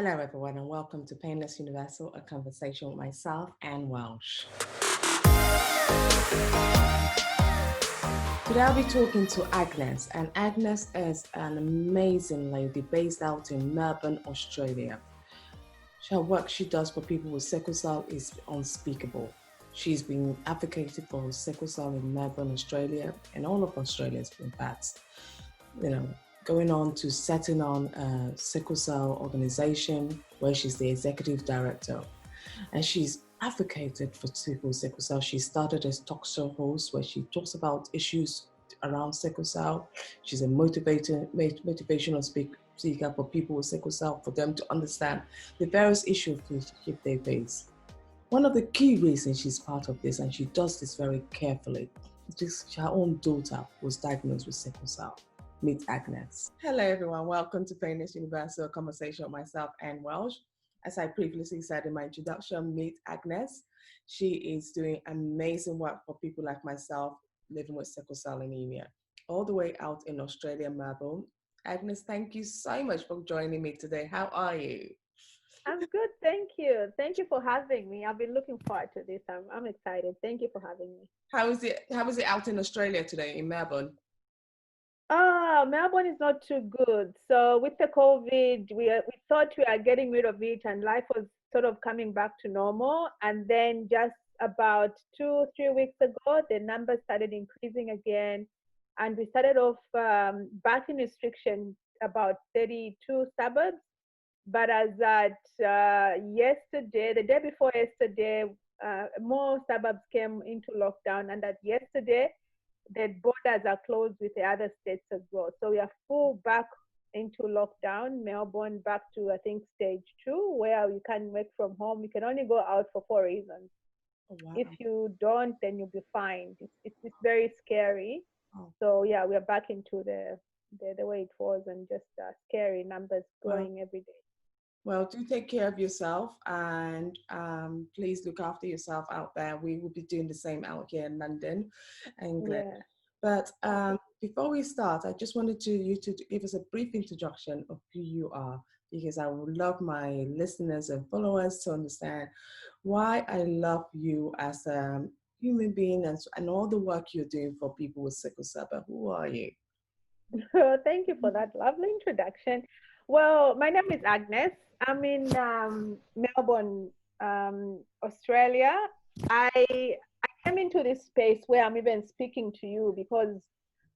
Hello, everyone, and welcome to Painless Universal, a conversation with myself and Welsh. Today, I'll be talking to Agnes, and Agnes is an amazing lady based out in Melbourne, Australia. Her work she does for people with sickle cell is unspeakable. She's been advocating for sickle cell in Melbourne, Australia, and all of Australia, in fact. Going on to setting on a sickle cell organization where she's the executive director. And she's advocated for sickle cell. She started as talk show host where she talks about issues around sickle cell. She's a motivational speaker for people with sickle cell, for them to understand the various issues they face. One of the key reasons she's part of this, and she does this very carefully, is her own daughter was diagnosed with sickle cell. Meet Agnes. Hello, everyone. Welcome to Painless Universal, a conversation with myself and Welsh. As I previously said in my introduction, meet Agnes. She is doing amazing work for people like myself living with sickle cell anemia, all the way out in Australia, Melbourne. Agnes, thank you so much for joining me today. How are you? I'm good, thank you. Thank you for having me. I've been looking forward to this. I'm excited. Thank you for having me. How is it? How is it out in Australia today, in Melbourne? Melbourne is not too good. So with the COVID, we thought we are getting rid of it, and life was sort of coming back to normal. And then just about 2-3 weeks ago, the numbers started increasing again, and we started off back in restriction about 32 suburbs. But as at yesterday, the day before yesterday, more suburbs came into lockdown, and that yesterday, the borders are closed with the other states as well. So we are full back into lockdown. Melbourne back to, I think, stage 2, where you can work from home. You can only go out for 4 reasons. Oh, wow. If you don't, then you'll be fined. It's very scary. Oh. So yeah, we are back into the way it was, and just scary numbers growing every day. Well, do take care of yourself, and please look after yourself out there. We will be doing the same out here in London, England. Yeah. But before we start, I just wanted you to give us a brief introduction of who you are, because I would love my listeners and followers to understand why I love you as a human being and all the work you're doing for people with sickle cell. But who are you? Thank you for that lovely introduction. Well, my name is Agnes. I'm in Melbourne, Australia. I came into this space where I'm even speaking to you because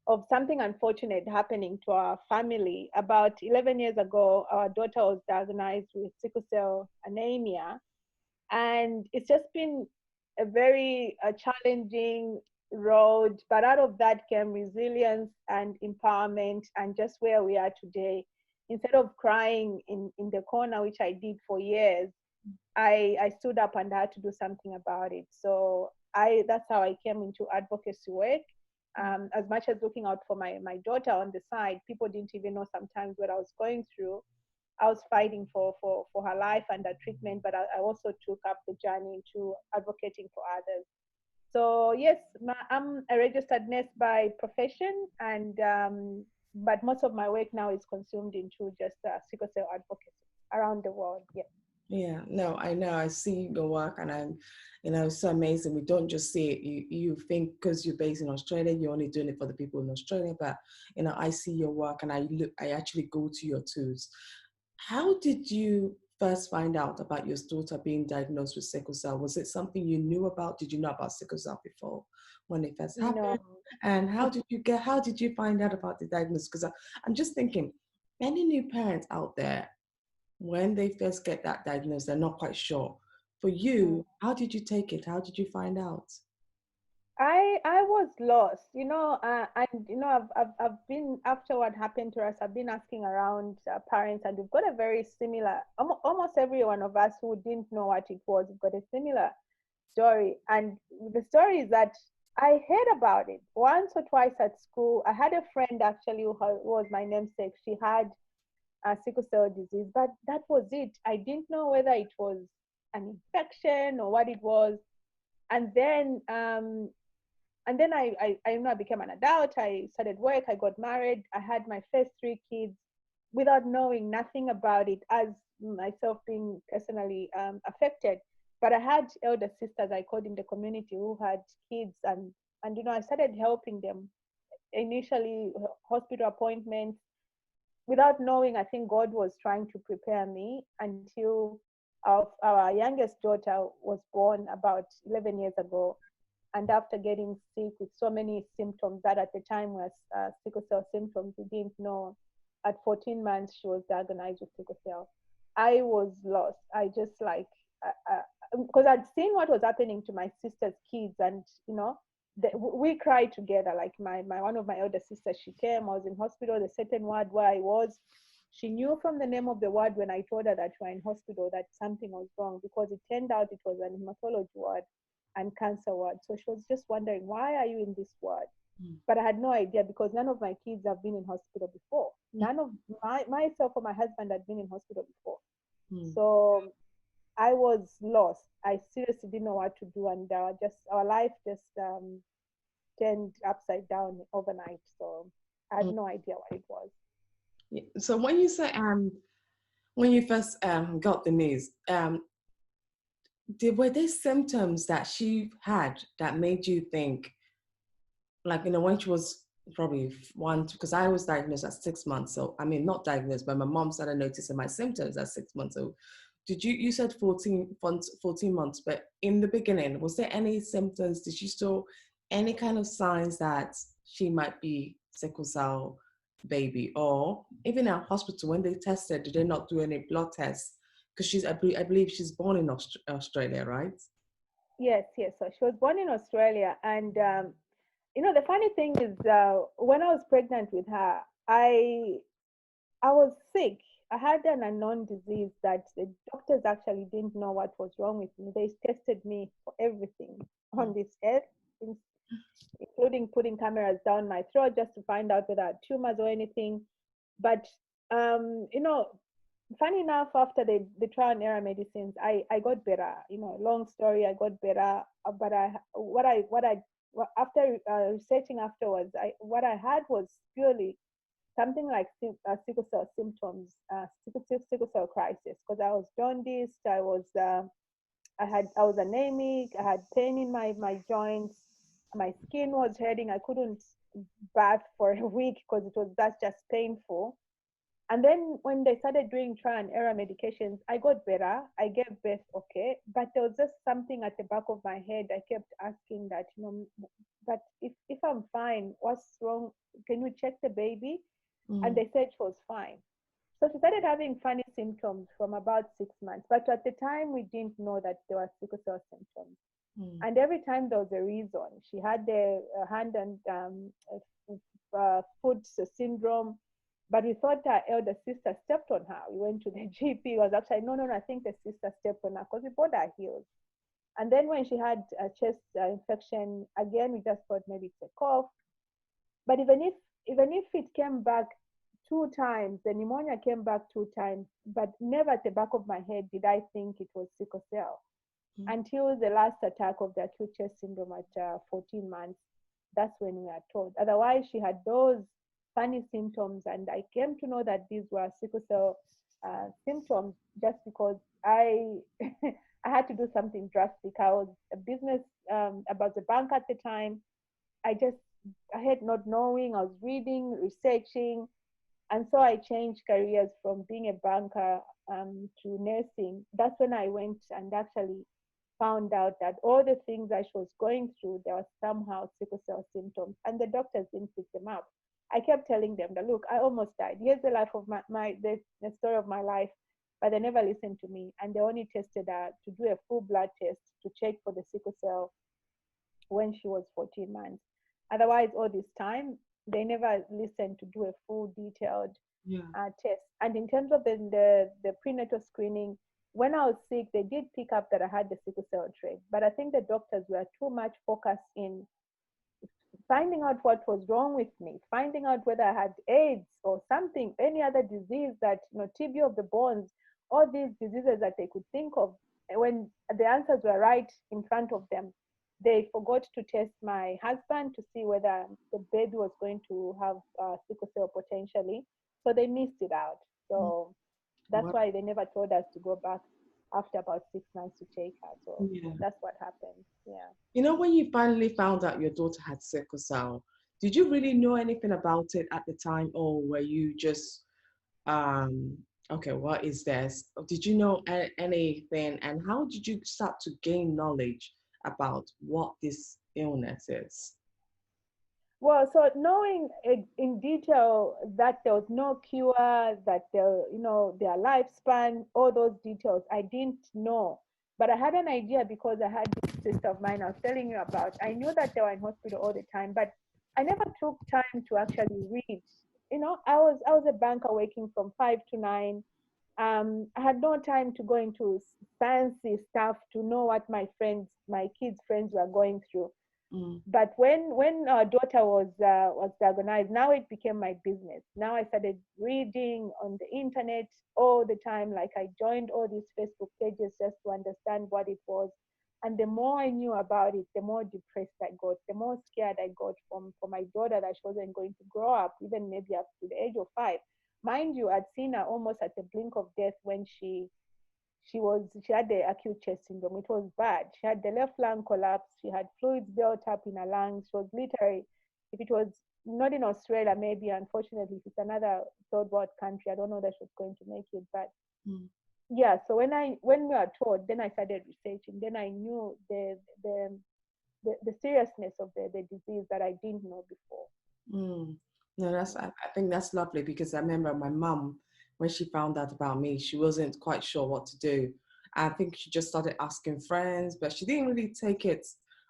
of something unfortunate happening to our family. About 11 years ago, our daughter was diagnosed with sickle cell anemia, and it's just been a very challenging road, but out of that came resilience and empowerment, and just where we are today. Instead of crying in the corner, which I did for years, I stood up and I had to do something about it. So that's how I came into advocacy work. As much as looking out for my daughter on the side, people didn't even know sometimes what I was going through. I was fighting for her life and her treatment, but I also took up the journey into advocating for others. So yes, I'm a registered nurse by profession, and but most of my work now is consumed into just sickle cell advocacy around the world. Yeah. Yeah, no, I know. I see your work, and it's so amazing. We don't just see it. You think because you're based in Australia, you're only doing it for the people in Australia, but I see your work, and I actually go to your tools. How did you first find out about your daughter being diagnosed with sickle cell? Was it something you knew about? Did you know about sickle cell before when it first happened? No. And how did you find out about the diagnosis? Because I'm just thinking, any new parents out there, when they first get that diagnosis, they're not quite sure. For Mm. you, how did you take it? How did you find out? I was lost, and I've been, after what happened to us. I've been asking around parents, and we've got a very similar. Almost every one of us who didn't know what it was, we've got a similar story. And the story is that I heard about it once or twice at school. I had a friend actually who was my namesake. She had sickle cell disease, but that was it. I didn't know whether it was an infection or what it was. And then I became an adult. I started work. I got married. I had my first 3 kids. without knowing nothing about it, as myself being personally affected. But I had elder sisters I called in the community who had kids, and I started helping them initially, hospital appointments, without knowing. I think God was trying to prepare me until our youngest daughter was born about 11 years ago. And after getting sick with so many symptoms that at the time was sickle cell symptoms, we didn't know. At 14 months, she was diagnosed with sickle cell. I was lost. I just like, because I'd seen what was happening to my sister's kids, and we cried together. Like my one of my elder sisters, she came. I was in hospital, the certain ward where I was. She knew from the name of the ward when I told her that we were in hospital that something was wrong, because it turned out it was an hematology ward and cancer ward. So she was just wondering, why are you in this ward? But I had no idea, because none of my kids have been in hospital before. None of myself or my husband had been in hospital before. So I was lost. I seriously didn't know what to do, and our life just turned upside down overnight. So I had no idea what it was. So when you say when you first got the news, were there symptoms that she had that made you think, like, when she was probably one, because I was diagnosed at 6 months. So, I mean, not diagnosed, but my mom started noticing my symptoms at 6 months. So you said 14 months, but in the beginning, was there any symptoms? Did she show any kind of signs that she might be sickle cell baby? Or even at hospital, when they tested, did they not do any blood tests? Because I believe she's born in Australia, right? Yes, yes. So she was born in Australia, and the funny thing is, when I was pregnant with her, I was sick. I had an unknown disease that the doctors actually didn't know what was wrong with me. They tested me for everything on this earth, including putting cameras down my throat just to find out whether I had tumors or anything. But um, you know, funny enough, after the trial and error medicines, I got better. Long story, I got better. But after researching afterwards, what I had was purely something like sickle cell symptoms, sickle cell crisis, because I was jaundiced. I was anemic. I had pain in my joints. My skin was hurting. I couldn't bath for a week because that's just painful. And then when they started doing trial and error medications, I got better. I gave birth okay, but there was just something at the back of my head. I kept asking that, but if I'm fine, what's wrong? Can we check the baby? And they said she was fine. So she started having funny symptoms from about 6 months. But at the time, we didn't know that there were sickle cell symptoms. And every time there was a reason. She had the hand and foot syndrome, but we thought our elder sister stepped on her. We went to the GP. It was actually, no, I think the sister stepped on her, because we both are healed. And then when she had a chest infection, again, we just thought maybe it's a cough. But even if it came back 2 times, the pneumonia came back 2 times, but never at the back of my head did I think it was sickle cell until the last attack of the acute chest syndrome at 14 months. That's when we are told. Otherwise, she had those funny symptoms, and I came to know that these were sickle cell symptoms just because I I had to do something drastic. I was a business about the bank at the time. I had not knowing. I was reading, researching, and so I changed careers from being a banker to nursing. That's when I went and actually found out that all the things that she was going through, there were somehow sickle cell symptoms, and the doctors didn't pick them up. I kept telling them that, look, I almost died. Here's the life of the story of my life, but they never listened to me, and they only tested her to do a full blood test to check for the sickle cell when she was 14 months. Otherwise, all this time, they never listened to do a full detailed test. And in terms of the prenatal screening, when I was sick, they did pick up that I had the sickle cell trait, but I think the doctors were too much focused in finding out what was wrong with me, finding out whether I had AIDS or something, any other disease that, TB of the bones, all these diseases that they could think of. When the answers were right in front of them, they forgot to test my husband to see whether the baby was going to have sickle cell potentially. So they missed it out. Mm. So that's What? why they never told us to go back after about 6 months to take her. So Yeah. that's what happened. Yeah. You know, when you finally found out your daughter had sickle cell, did you really know anything about it at the time, or were you just um okay, what is this? Did you know anything, and how did you start to gain knowledge about what this illness is? Well, so knowing in detail that there was no cure, that their lifespan, all those details, I didn't know. But I had an idea because I had this sister of mine I was telling you about. I knew that they were in hospital all the time, but I never took time to actually read. I was a banker working from 5 to 9. I had no time to go into fancy stuff to know what my kids' friends were going through. Mm, But when our daughter was diagnosed, now it became my business. Now I started reading on the internet all the time. Like I joined all these Facebook pages just to understand what it was. And the more I knew about it, the more depressed I got, the more scared I got for my daughter that she wasn't going to grow up, even maybe up to the age of 5. Mind you, I'd seen her almost at the blink of death when she had the acute chest syndrome. It was bad. She had the left lung collapse. She had fluids built up in her lungs. She was literally, if it was not in Australia, maybe unfortunately, if it's another third world country, I don't know that she was going to make it. But mm, yeah, so when we were told, then I started researching. Then I knew the seriousness of the disease that I didn't know before. mm. No, I think that's lovely, because I remember my mum, when she found out about me, she wasn't quite sure what to do. I think she just started asking friends, but she didn't really take it,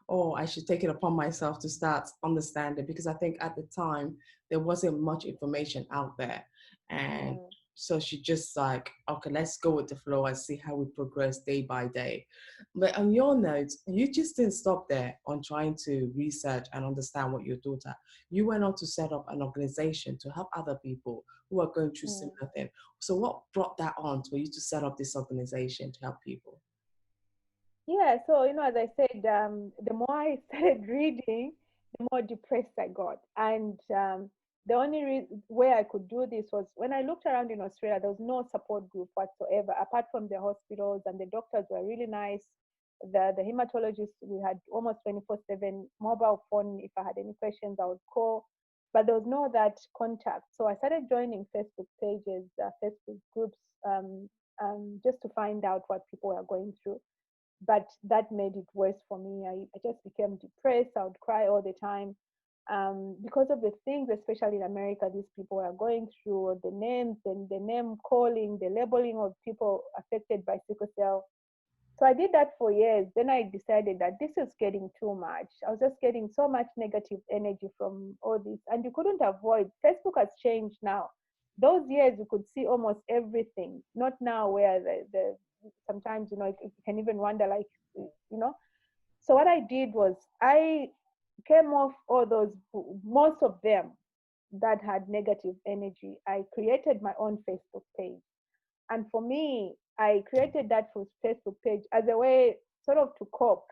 oh, I should take it upon myself to start understanding, because I think at the time there wasn't much information out there. And Mm, so she just like, okay, let's go with the flow and see how we progress day by day. But on your note, you just didn't stop there on trying to research and understand what your daughter. You went on to set up an organization to help other people who are going through mm. similar things. So what brought that on for you to set up this organization to help people? Yeah, so as I said, the more I started reading, the more depressed I got. And the only way I could do this was when I looked around in Australia, there was no support group whatsoever, apart from the hospitals, and the doctors were really nice. The hematologists, we had almost 24/7 mobile phone. If I had any questions, I would call. But there was no that contact. So I started joining Facebook pages, Facebook groups, just to find out what people were going through, but that made it worse for me. I just became depressed. I would cry all the time because of the things, especially in America, these people are going through, the names and the name calling, the labeling of people affected by sickle cell. So I did that for years. Then I decided that this is getting too much. I was just getting so much negative energy from all this, and you couldn't avoid. Facebook has changed now. Those years you could see almost everything. Not now where the sometimes you can even wonder like you know. So what I did was I came off all those, most of them that had negative energy. I created my own Facebook page, and for me, I created that for Facebook page as a way sort of to cope.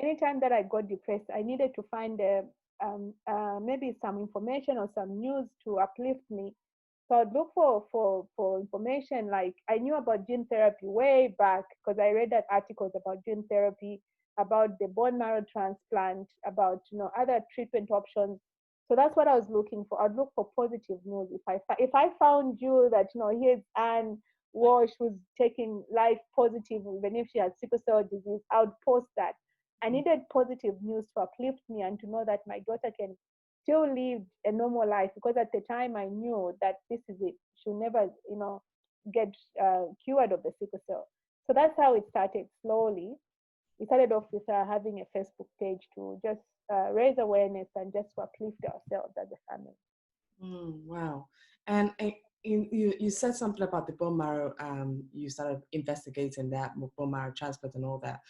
Anytime that I got depressed, I needed to find maybe some information or some news to uplift me. So I'd look for information. Like I knew about gene therapy way back because I read that articles about gene therapy, about the bone marrow transplant, about other treatment options. So that's what I was looking for. I'd look for positive news. If I found you that here's Anne Walsh who's taking life positive, even if she has sickle cell disease, I would post that. I needed positive news to uplift me and to know that my daughter can still live a normal life, because at the time I knew that this is it. She'll never, get cured of the sickle cell. So that's how it started slowly. We started off with having a Facebook page to just raise awareness and just to uplift ourselves as a family. Wow. And you said something about the bone marrow. You started investigating that bone marrow transplant and all that.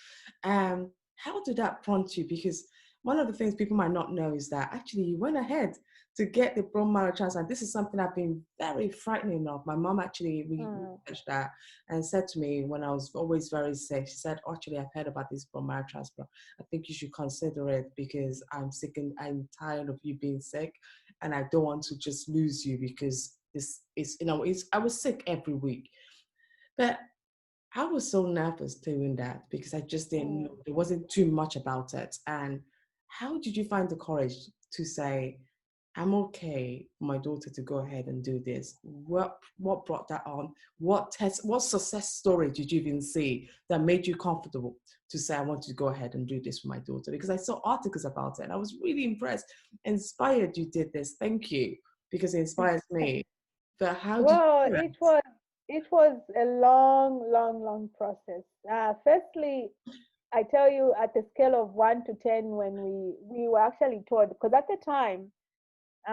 How did that prompt you? Because one of the things people might not know is that actually you went ahead to get the bone marrow transplant. This is something I've been very frightening of. My mom actually Mm, researched that and said to me when I was always very sick, she said, actually, I've heard about this bone marrow transplant. I think you should consider it because I'm sick and I'm tired of you being sick, and I don't want to just lose you because this is, I was sick every week. But I was so nervous doing that because I just didn't know, there wasn't too much about it. And how did you find the courage to say, I'm okay for my daughter to go ahead and do this? What brought that on? What success story did you even see that made you comfortable to say, I want to go ahead and do this for my daughter? Because I saw articles about it and I was really impressed, inspired you did this. Thank you, because it inspires me. But how did Well, you do it was a long, long, long process. Firstly, I tell you, at a scale of 1 to 10, when we were actually told, because at the time,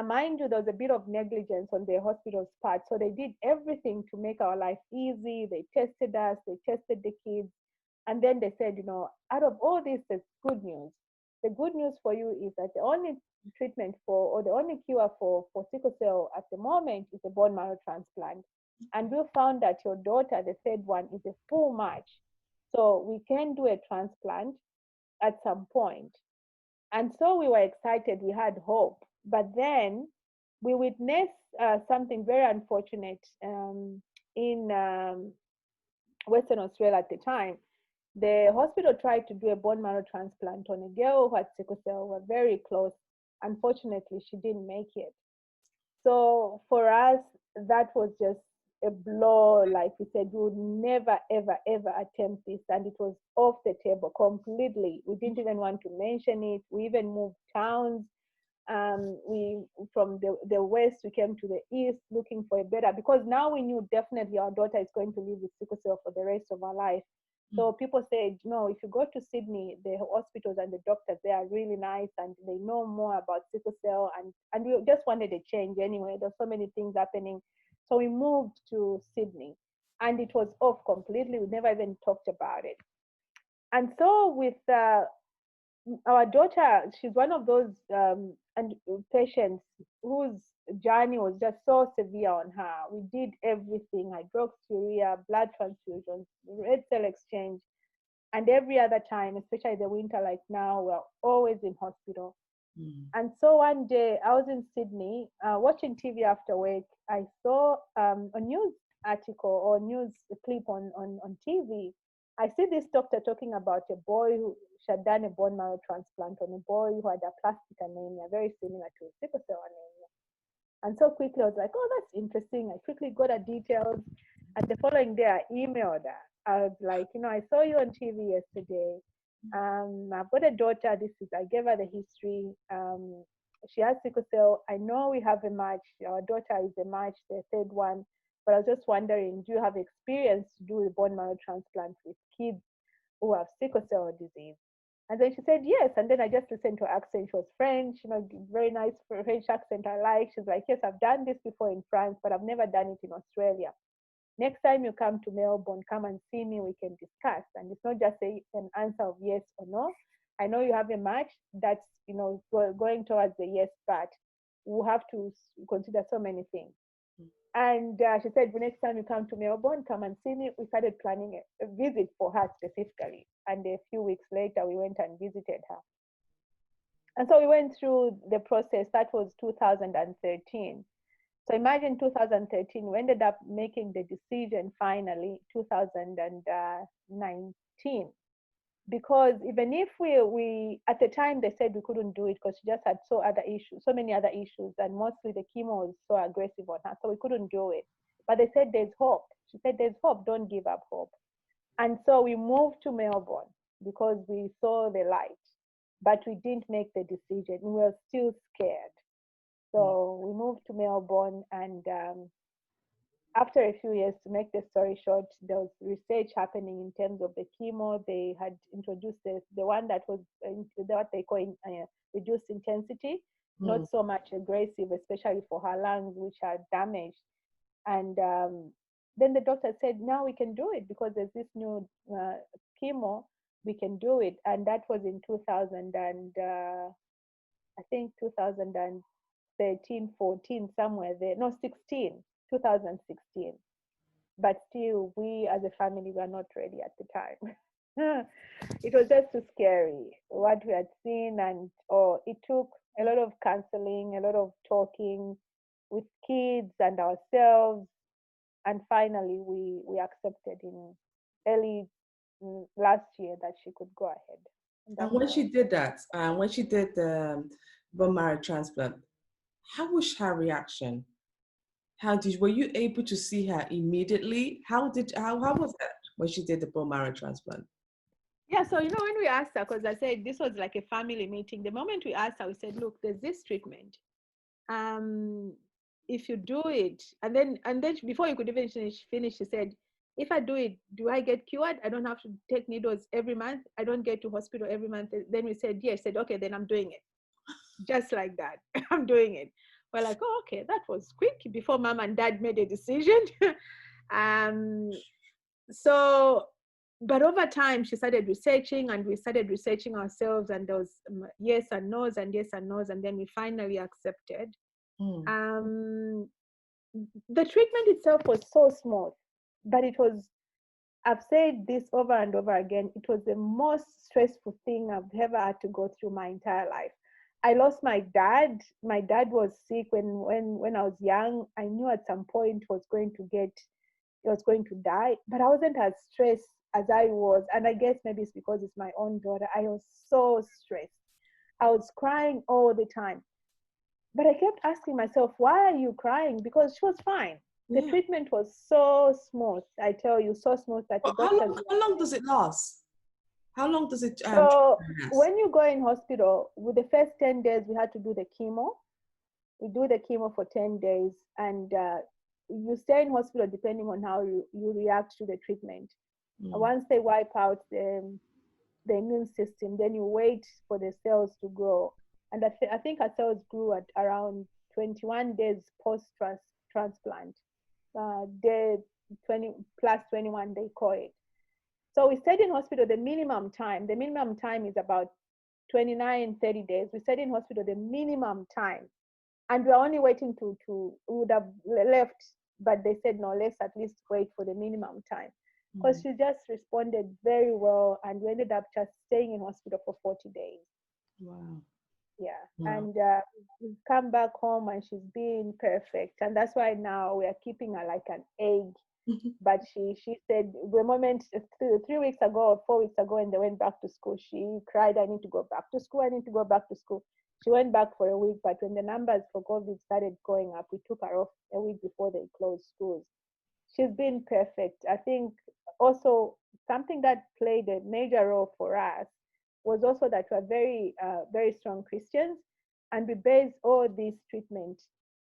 mind you, there was a bit of negligence on the hospital's part. So they did everything to make our life easy. They tested us, they tested the kids. And then they said, out of all this, there's good news. The good news for you is that the only treatment for, or the only cure for sickle cell at the moment is a bone marrow transplant. And we found that your daughter, the third one, is a full match. So we can do a transplant at some point. And so we were excited, we had hope. But then we witnessed something very unfortunate in Western Australia at the time. The hospital tried to do a bone marrow transplant on a girl who had sickle cell, were very close. Unfortunately, she didn't make it. So for us, that was just a blow. Like we said, we would never, ever, ever attempt this. And it was off the table completely. We didn't even want to mention it. We even moved towns. We from the west, we came to the east looking for a better, because now we knew definitely our daughter is going to live with sickle cell for the rest of her life. So people said, no, if you go to Sydney, the hospitals and the doctors, they are really nice and they know more about sickle cell. And we just wanted a change anyway. There's so many things happening. So we moved to Sydney and it was off completely. We never even talked about it. And so with our daughter, she's one of those and patients whose journey was just so severe on her. We did everything: hydroxyurea, blood transfusions, red cell exchange, and every other time, especially the winter like now, we're always in hospital. And so one day I was in Sydney watching TV after work. I saw a news article or news clip on TV. I see this doctor talking about a boy who had done a bone marrow transplant on a boy who had aplastic anemia, very similar to sickle cell anemia. And so quickly I was like, oh, that's interesting. I quickly got her details. And the following day I emailed her. I was like, I saw you on TV yesterday. I've got a daughter. I gave her the history. She has sickle cell. I know we have a match. Our daughter is a match, the third one. But I was just wondering, do you have experience to do the bone marrow transplant with kids who have sickle cell disease? And then she said yes. And then I just listened to her accent. She was French, very nice French accent I like. She's like, yes, I've done this before in France, but I've never done it in Australia. Next time you come to Melbourne, come and see me, we can discuss. And it's not just an answer of yes or no. I know you have a match that's, going towards the yes, but we'll have to consider so many things. And she said, well, next time you come to Melbourne, come and see me. We started planning a visit for her specifically. And a few weeks later, we went and visited her. And so we went through the process. That was 2013. So imagine 2013, we ended up making the decision finally 2019. Because even if we at the time they said we couldn't do it because she just had so many other issues, and mostly the chemo was so aggressive on her, so we couldn't do it. But they said there's hope. She said there's hope, don't give up hope. And so we moved to Melbourne because we saw the light, but we didn't make the decision. We were still scared. So we moved to Melbourne, and after a few years, to make the story short, there was research happening in terms of the chemo. They had introduced the one that was what they call reduced intensity, not so much aggressive, especially for her lungs, which are damaged. And then the doctor said, now we can do it because there's this new chemo, we can do it. And that was in 2013, 14, somewhere there. No, 2016. But still, we as a family were not ready at the time. It was just too scary, what we had seen. And it took a lot of counseling, a lot of talking with kids and ourselves. And finally, we accepted in early last year that she could go ahead. And And that's when how. she did that, when she did the bone marrow transplant, how was her reaction? Were you able to see her immediately? How was that when she did the bone marrow transplant? Yeah, so when we asked her, because I said this was like a family meeting, the moment we asked her, we said, look, there's this treatment. Um, if you do it, and then before you could even finish, she said, if I do it, do I get cured? I don't have to take needles every month. I don't get to hospital every month. Then we said, yes. Said, okay, then I'm doing it. Just like that, I'm doing it. We're like, oh, okay, that was quick before mom and dad made a decision. um, so but over time she started researching and we started researching ourselves, and there was yes and no's and yes and no's, and then we finally accepted. Mm. um, the treatment itself was so smooth, but it was, I've said this over and over again, it was the most stressful thing I've ever had to go through my entire life. I lost my dad. My dad was sick when I was young. I knew at some point he was going to die, but I wasn't as stressed as I was. And I guess maybe it's because it's my own daughter. I was so stressed. I was crying all the time. But I kept asking myself, why are you crying? Because she was fine. The Yeah. treatment was so smooth. I tell you, so smooth that the Well, doctors how were long does it last? How long does it so last? when you go in hospital, with the first 10 days, we had to do the chemo. We do the chemo for 10 days, and you stay in hospital depending on how you react to the treatment. Mm. Once they wipe out the immune system, then you wait for the cells to grow. And I think our cells grew at around 21 days post transplant. Day 20 plus 21, they call it. So we stayed in hospital the minimum time. The minimum time is about 29, 30 days. We stayed in hospital the minimum time. And we're only waiting we would have left, but they said, no, let's at least wait for the minimum time. Because Mm. she just responded very well, and we ended up just staying in hospital for 40 days. Wow. Yeah. Wow. And we've come back home and she's been perfect. And that's why now we are keeping her like an egg. But she said the moment 3 weeks ago or 4 weeks ago, when they went back to school, she cried, I need to go back to school. I need to go back to school. She went back for a week, but when the numbers for COVID started going up, we took her off a week before they closed schools. She's been perfect. I think also something that played a major role for us was also that we're very strong Christians, and we base all this treatment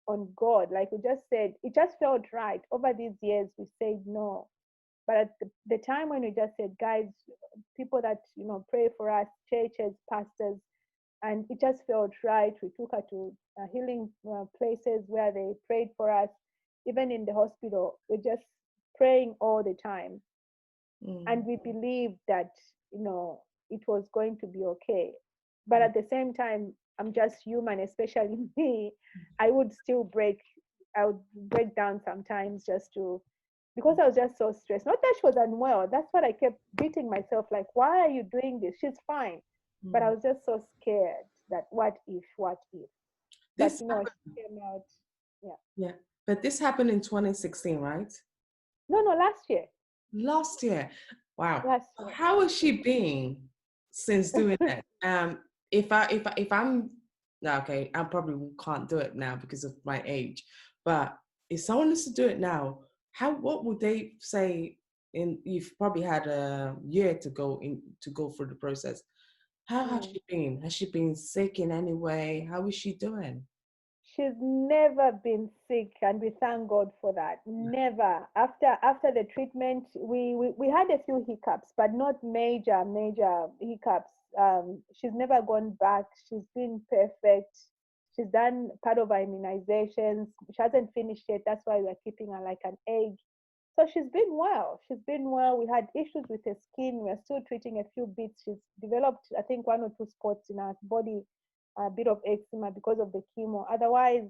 on God. Like we just said, it just felt right. Over these years, we said no. But at the time when we just said, guys, people that pray for us, churches, pastors, and it just felt right. We took her to healing places where they prayed for us. Even in the hospital, we're just praying all the time, Mm. and we believed that it was going to be okay. But Mm. at the same time, I'm just human, especially me. I would still I would break down sometimes just to, because I was just so stressed. Not that she was unwell. That's what I kept beating myself like, why are you doing this? She's fine. But I Mm. was just so scared that what if, what if? But This she came out. Yeah. Yeah, but this happened in 2016, right? No, no, last year. Last year. Wow. Last year. How has she been since doing that? If I'm no, okay, I probably can't do it now because of my age. But if someone is to do it now, what would they say? You've probably had a year to go through the process. How has Mm. she been? Has she been sick in any way? How is she doing? She's never been sick, and we thank God for that. Never. After the treatment, we had a few hiccups, but not major hiccups. She's never gone back. She's been perfect. She's done part of her immunizations. She hasn't finished yet. That's why we're keeping her like an egg. So she's been well. She's been well. We had issues with her skin. We're still treating a few bits. She's developed, I think, one or two spots in her body, a bit of eczema because of the chemo. Otherwise,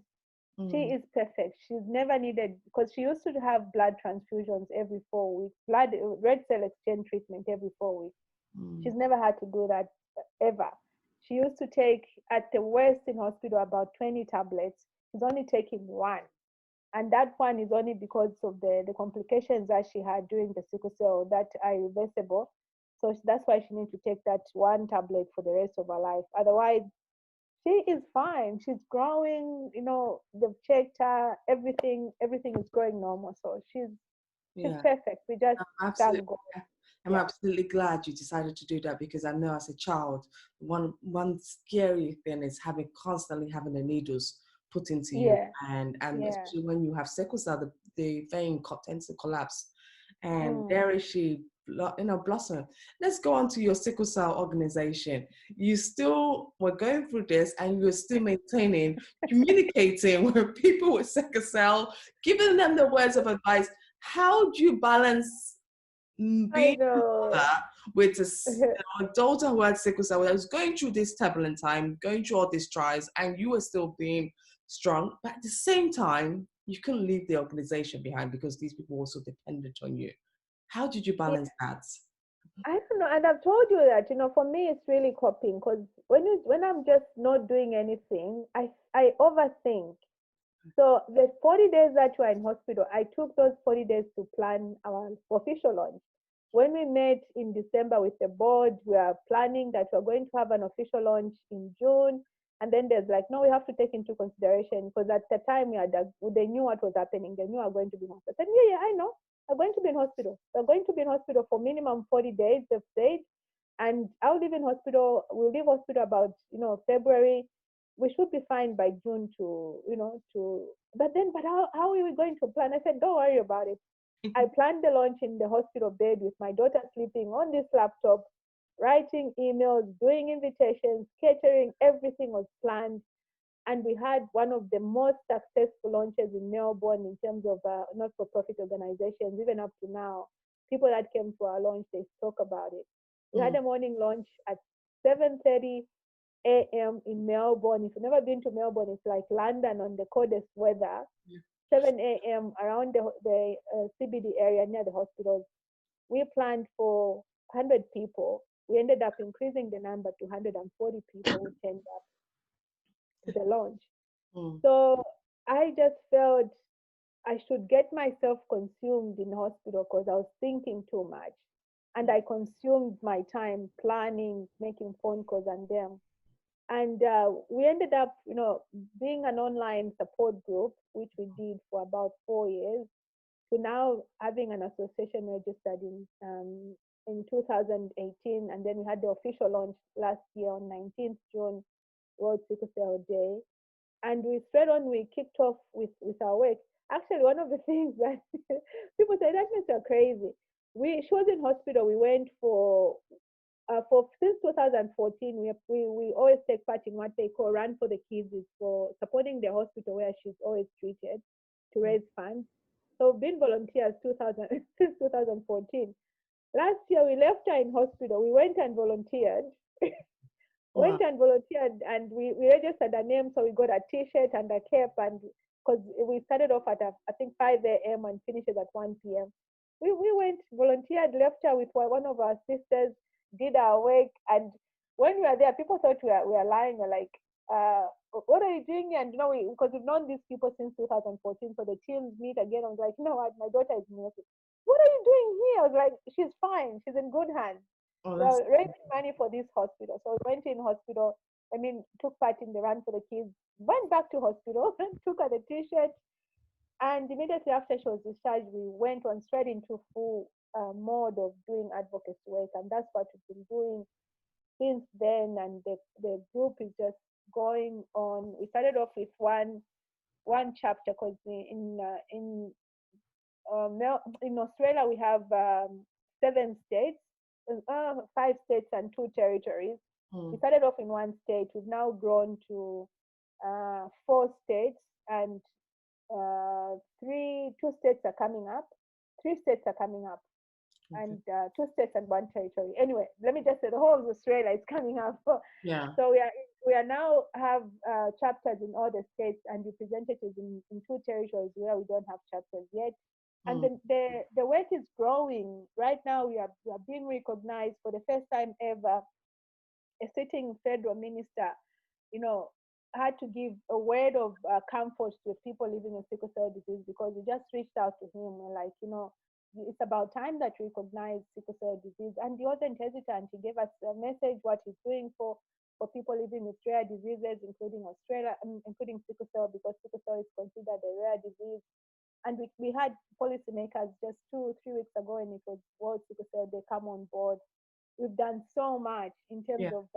she Mm. is perfect. She's never needed, because she used to have blood transfusions every 4 weeks, blood red cell exchange treatment every 4 weeks. Mm. She's never had to do that ever. She used to take, at the worst in hospital, about 20 tablets. She's only taking one. And that one is only because of the complications that she had during the sickle cell that are reversible. So that's why she needs to take that one tablet for the rest of her life. Otherwise, she is fine. She's growing. They've checked her. Everything is going normal. So she's Yeah, perfect. We just absolutely. thank God. I'm Yeah. absolutely glad you decided to do that, because I know as a child, one scary thing is constantly having the needles put into you, Yeah. and Yeah. especially when you have sickle cell, the vein tends to collapse, and Mm. there is she, blossom. Let's go on to your sickle cell organization. You still were going through this, and you're still maintaining, communicating with people with sickle cell, giving them the words of advice. How do you balance I being a know. mother with a daughter who had sickle cell, that was going through this turbulent time, going through all these trials, and you were still being strong, but at the same time, you couldn't leave the organization behind because these people were so dependent on you. How did you Yeah, balance that? I don't know, and I've told you that for me it's really coping because when I'm just not doing anything, I overthink. So the 40 days that you are in hospital, I took those 40 days to plan our official launch. When we met in December with the board, we are planning that we're going to have an official launch in June. And then there's like, no, we have to take into consideration because at the time they knew what was happening. They knew I was going to be in hospital. I said, yeah, I know. I'm going to be in hospital. We're going to be in hospital for minimum 40 days, they've said. And I'll live in hospital. We'll leave hospital about, February. We should be fine by June but how are we going to plan? I said, don't worry about it. I planned the launch in the hospital bed with my daughter sleeping on this laptop, writing emails, doing invitations, catering, everything was planned. And we had one of the most successful launches in Melbourne in terms of not-for-profit organizations, even up to now. People that came to our launch, they talk about it. We had Mm. a morning launch at 7:30 a.m. in Melbourne. If you've never been to Melbourne, it's like London on the coldest weather. 7 a.m. around the CBD area near the hospitals. We planned for 100 people. We ended up increasing the number to 140 people who turned up to the launch. Mm. So I just felt I should get myself consumed in hospital because I was thinking too much. And I consumed my time planning, making phone calls and them. And we ended up, being an online support group, which we did for about 4 years, to now having an association registered in 2018. And then we had the official launch last year on 19th June, World Sickle Cell Day. And we straight on, we kicked off with our work. Actually, one of the things that people say, that means you're crazy. She was in hospital. We went for since 2014, we always take part in what they call Run for the Kids, is for supporting the hospital where she's always treated to raise funds. So we've been volunteers 2000 since 2014. Last year we left her in hospital. We went and volunteered. Wow. Went and volunteered, and we registered a name, so we got a T-shirt and a cap, and because we started off at I think 5 a.m. and finishes at 1 p.m. We went, volunteered, left her with one of our sisters, did our work, and when we were there, people thought we were lying. We're like, what are you doing here? And because we've known these people since 2014, so the teams meet again. I was like, what? My daughter is nursing. What are you doing here? I was like, she's fine. She's in good hands. Oh, that's Well, raising money for this hospital. So we went in hospital. Took part in the Run for the Kids. Went back to hospital, took her the T-shirt, and immediately after she was discharged, we went on straight into full mode of doing advocacy work, and that's what we've been doing since then. And the group is just going on. We started off with one chapter because in Australia we have 7 states, 5 states and 2 territories. We mm. started off in one state. We've now grown to 4 states, and 2 states are coming up. 3 states are coming up, Okay. and 2 states and one territory. Anyway, let me just say the whole of Australia is coming up. Yeah. So we are now have chapters in all the states and representatives in 2 territories where we don't have chapters yet. And Mm. the work is growing. Right now we are being recognized for the first time ever. A sitting federal minister, you know, had to give a word of comfort to people living with sickle cell disease, because we just reached out to him and like, it's about time that we recognize sickle cell disease. And he wasn't hesitant. He gave us a message what he's doing for people living with rare diseases, including Australia, including sickle cell, because sickle cell is considered a rare disease. And we had policymakers just 2 3 weeks ago, and it was World Sickle Cell Day, come on board. We've done so much in terms Yeah. of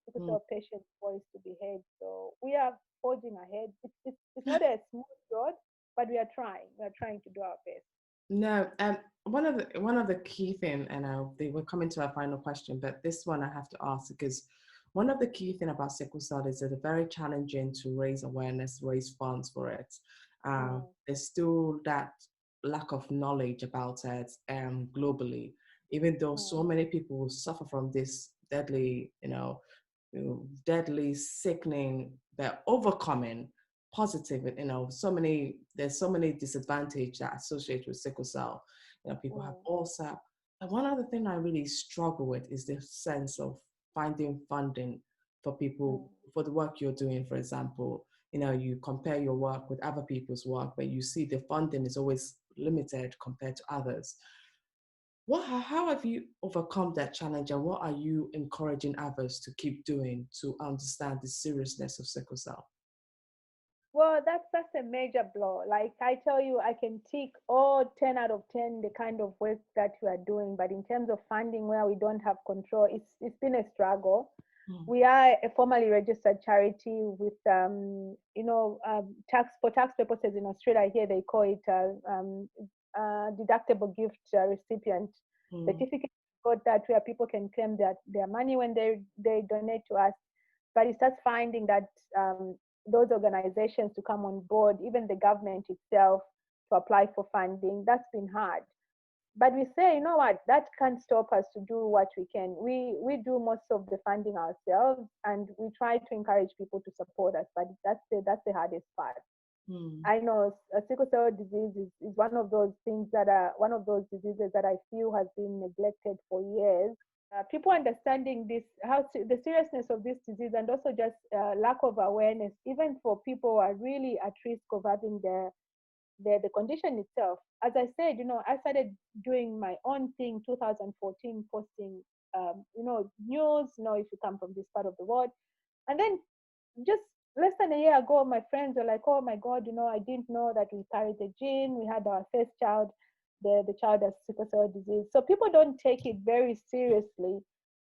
sickle Mm. cell patients' voice to be heard. So we are forging ahead. It's not a smooth road, but we are trying. We are trying to do our best. No, one of the key thing, and they were coming to our final question, but this one I have to ask because one of the key thing about sickle cell is that it's very challenging to raise awareness, raise funds for it. Mm, There's still that lack of knowledge about it globally, even though so mm, many people suffer from this deadly, deadly sickening, but overcoming positive, there's so many disadvantages that associate with sickle cell. People have mm, ulcer. And one other thing I really struggle with is the sense of finding funding for mm, people for the work you're doing. For example, you compare your work with other people's work, but you see the funding is always limited compared to others. How have you overcome that challenge, and what are you encouraging others to keep doing to understand the seriousness of sickle cell? Well, that's a major blow. Like I tell you, I can tick all 10 out of 10 the kind of work that you are doing, but in terms of funding where we don't have control, it's been a struggle. Mm, We are a formally registered charity with, tax purposes in Australia. Here they call it deductible gift recipient mm, certificate. Got that where people can claim their money when they donate to us. But it's just finding that those organizations to come on board, even the government itself, to apply for funding, that's been hard. But we say, you know what, that can't stop us to do what we can. We do most of the funding ourselves, and we try to encourage people to support us. But that's the hardest part. mm, I know sickle cell disease is one of those things that are one of those diseases that I feel has been neglected for years. People understanding this, the seriousness of this disease, and also just lack of awareness, even for people who are really at risk of having the condition itself. As I said, I started doing my own thing 2014, posting, news, if you come from this part of the world. And then just less than a year ago, my friends were like, oh my God, I didn't know that we carried the gene. We had our first child, the child has sickle cell disease. So people don't take it very seriously.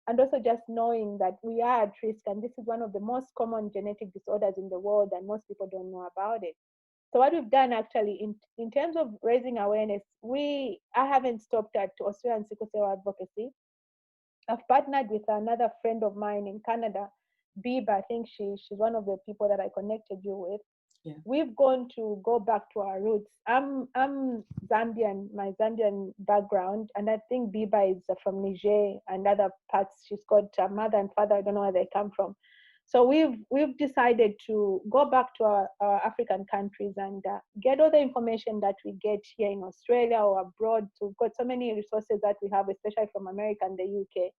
And also just knowing that we are at risk, and this is one of the most common genetic disorders in the world, and most people don't know about it. So what we've done actually in terms of raising awareness, I haven't stopped at Australian Sickle Cell Advocacy. I've partnered with another friend of mine in Canada, Biba. I think she's one of the people that I connected you with. yeah. We've gone to go back to our roots. I'm Zambian, my Zambian background, and I think Biba is from Niger and other parts. She's got a mother and father. I don't know where they come from. So we've decided to go back to our African countries and get all the information that we get here in Australia or abroad. So we've got so many resources that we have, especially from America and the UK.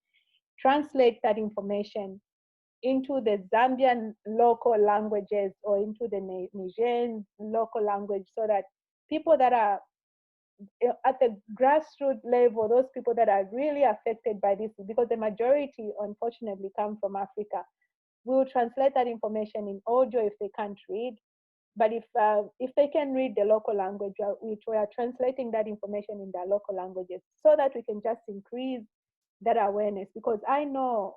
Translate that information into the Zambian local languages or into the Nigerian local language, so that people that are at the grassroots level, those people that are really affected by this, because the majority unfortunately come from Africa, we will translate that information in audio if they can't read. But if they can read the local language, we are translating that information in their local languages, so that we can just increase that awareness. Because I know,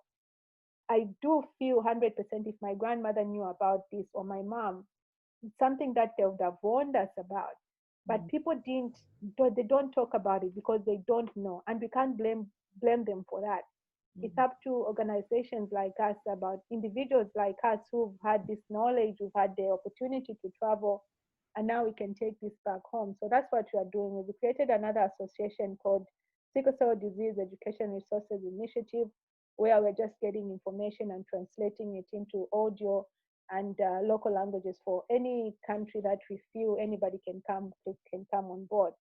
I do feel 100% if my grandmother knew about this, or my mom, it's something that they would have warned us about. But Mm, people they don't talk about it because they don't know, and we can't blame them for that. It's mm, up to organizations like us, about individuals like us who've had this knowledge, who've had the opportunity to travel, and now we can take this back home. So that's what we are doing. We've created another association called Sickle Cell Disease Education Resources Initiative, where we're just getting information and translating it into audio and local languages for any country that we feel anybody can come on board.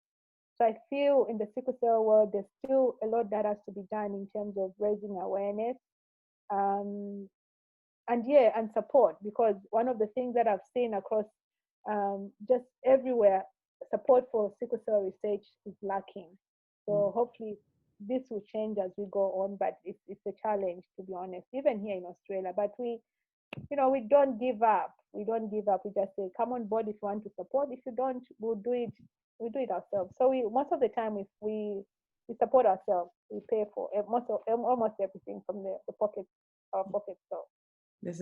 So I feel in the sickle cell world, there's still a lot that has to be done in terms of raising awareness. Um, and support, because one of the things that I've seen across just everywhere, support for sickle cell research is lacking. Mm. So hopefully this will change as we go on, but it's a challenge, to be honest, even here in Australia. But we don't give up. We don't give up. We just say, come on board if you want to support. If you don't, we'll do it. We do it ourselves. So we most of the time, if we support ourselves, we pay for almost everything from the pocket, our pocket. So This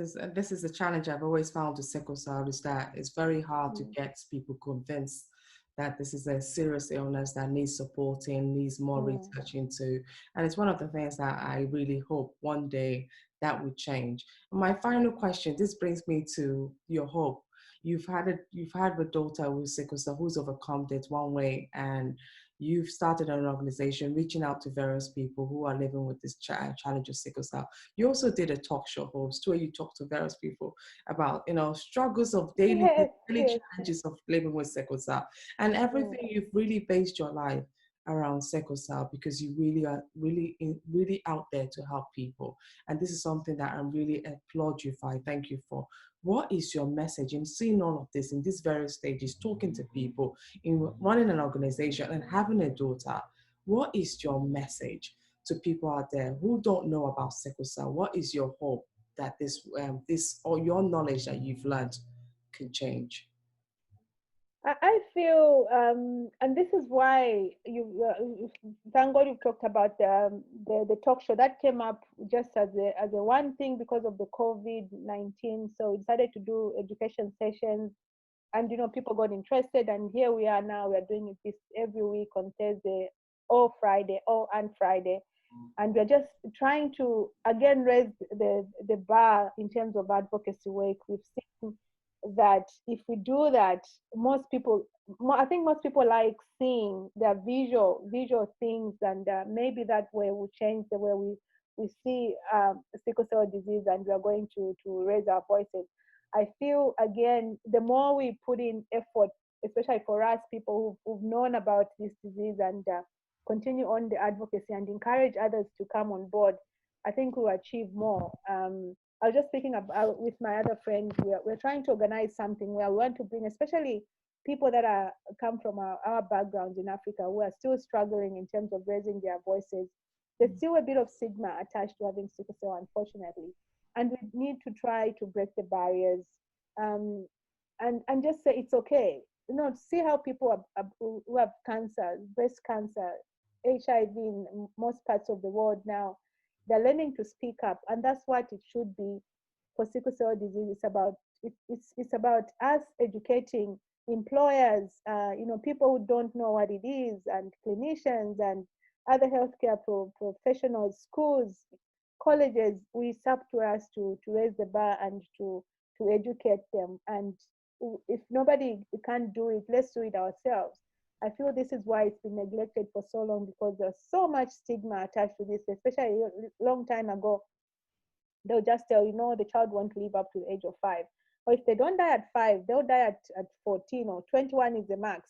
is a challenge I've always found with sickle cell, is that it's very hard to mm, get people convinced that this is a serious illness that needs supporting, needs more mm. research into. And it's one of the things that I really hope one day that would change. My final question, this brings me to your hope. You've had a daughter with sickle cell who's overcome it one way, and you've started an organization reaching out to various people who are living with this challenge of sickle cell. You also did a talk show host where you talked to various people about, struggles of Yes, daily yes. challenges of living with sickle cell, and Mm. everything. You've really based your life around sickle cell because you really are really out there to help people. And this is something that I really applaud you for. I thank you for. What is your message in seeing all of this in these various stages, talking to people, in running an organization and having a daughter? What is your message to people out there who don't know about sickle cell? What is your hope that this or your knowledge that you've learned can change? I feel, and this is why thank God you've talked about the talk show that came up just as a one thing because of the COVID-19. So we decided to do education sessions, and people got interested, and here we are now. We are doing this every week on Thursday or Friday or and Friday, and we're just trying to again raise the bar in terms of advocacy work. We've seen that if we do that, most people, I think most people like seeing their visual things, and maybe that way will change the way we see sickle cell disease, and we are going to raise our voices. I feel again, the more we put in effort, especially for us people who've known about this disease, and continue on the advocacy and encourage others to come on board, I think we'll achieve more. I was just speaking about with my other friends. We're trying to organize something where we want to bring, especially people that come from our backgrounds in Africa, who are still struggling in terms of raising their voices. There's still a bit of stigma attached to having sickle cell, unfortunately, and we need to try to break the barriers, um, and just say it's okay. See how people who have cancer, breast cancer, HIV in most parts of the world now, they're learning to speak up, and that's what it should be for sickle cell disease. It's about us educating employers, people who don't know what it is, and clinicians and other healthcare professionals, schools, colleges. It's up to us to raise the bar and to educate them. And if nobody can't do it, let's do it ourselves. I feel this is why it's been neglected for so long, because there's so much stigma attached to this, especially a long time ago. They'll just tell the child won't live up to the age of 5. Or if they don't die at 5, they'll die at 14, or 21 is the max.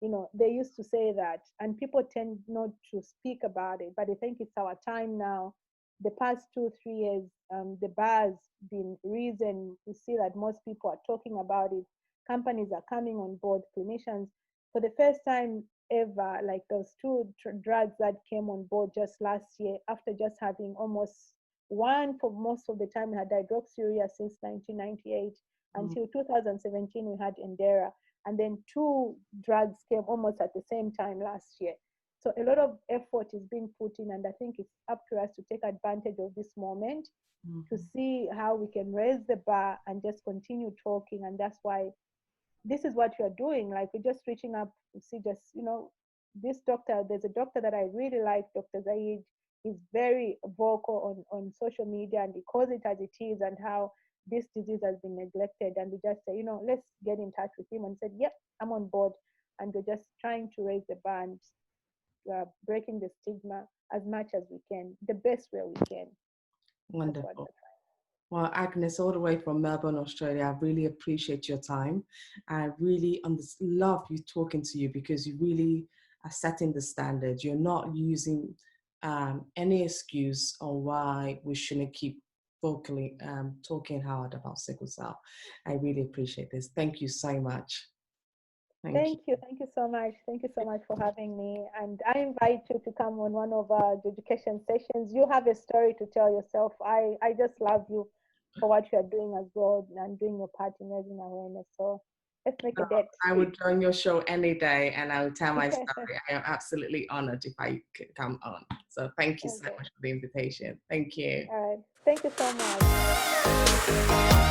They used to say that, and people tend not to speak about it. But I think it's our time now. The past 2 3 years, the bar's been risen. We see that most people are talking about it. Companies are coming on board, clinicians. For the first time ever, like those two drugs that came on board just last year, after just having almost one for most of the time. We had hydroxyurea since 1998 Mm. until 2017. We had Endera, and then two drugs came almost at the same time last year. So a lot of effort is being put in, and I think it's up to us to take advantage of this moment to Mhm. see how we can raise the bar and just continue talking. And that's why this is what you're doing. Like, we're just reaching up to see, just this doctor. There's a doctor that I really like, Dr. Zaid. He's very vocal on social media, and he calls it as it is, and how this disease has been neglected. And we just say, let's get in touch with him, and said, yep, I'm on board. And we're just trying to raise the bar and breaking the stigma as much as we can, the best way we can. That's what Wonderful. we're Well, Agnes, all the way from Melbourne, Australia, I really appreciate your time. I really love you talking to you because you really are setting the standards. You're not using any excuse on why we shouldn't keep vocally talking hard about sickle cell. I really appreciate this. Thank you so much. Thank you. Thank you. Thank you so much. Thank you so much for having me. And I invite you to come on one of our education sessions. You have a story to tell yourself. I just love you for what you are doing as well and doing your part in raising awareness. So let's make a date. I would join your show any day and I would tell my story. I am absolutely honored if I could come on. So thank you so Okay. much for the invitation. Thank you. All right. Thank you so much.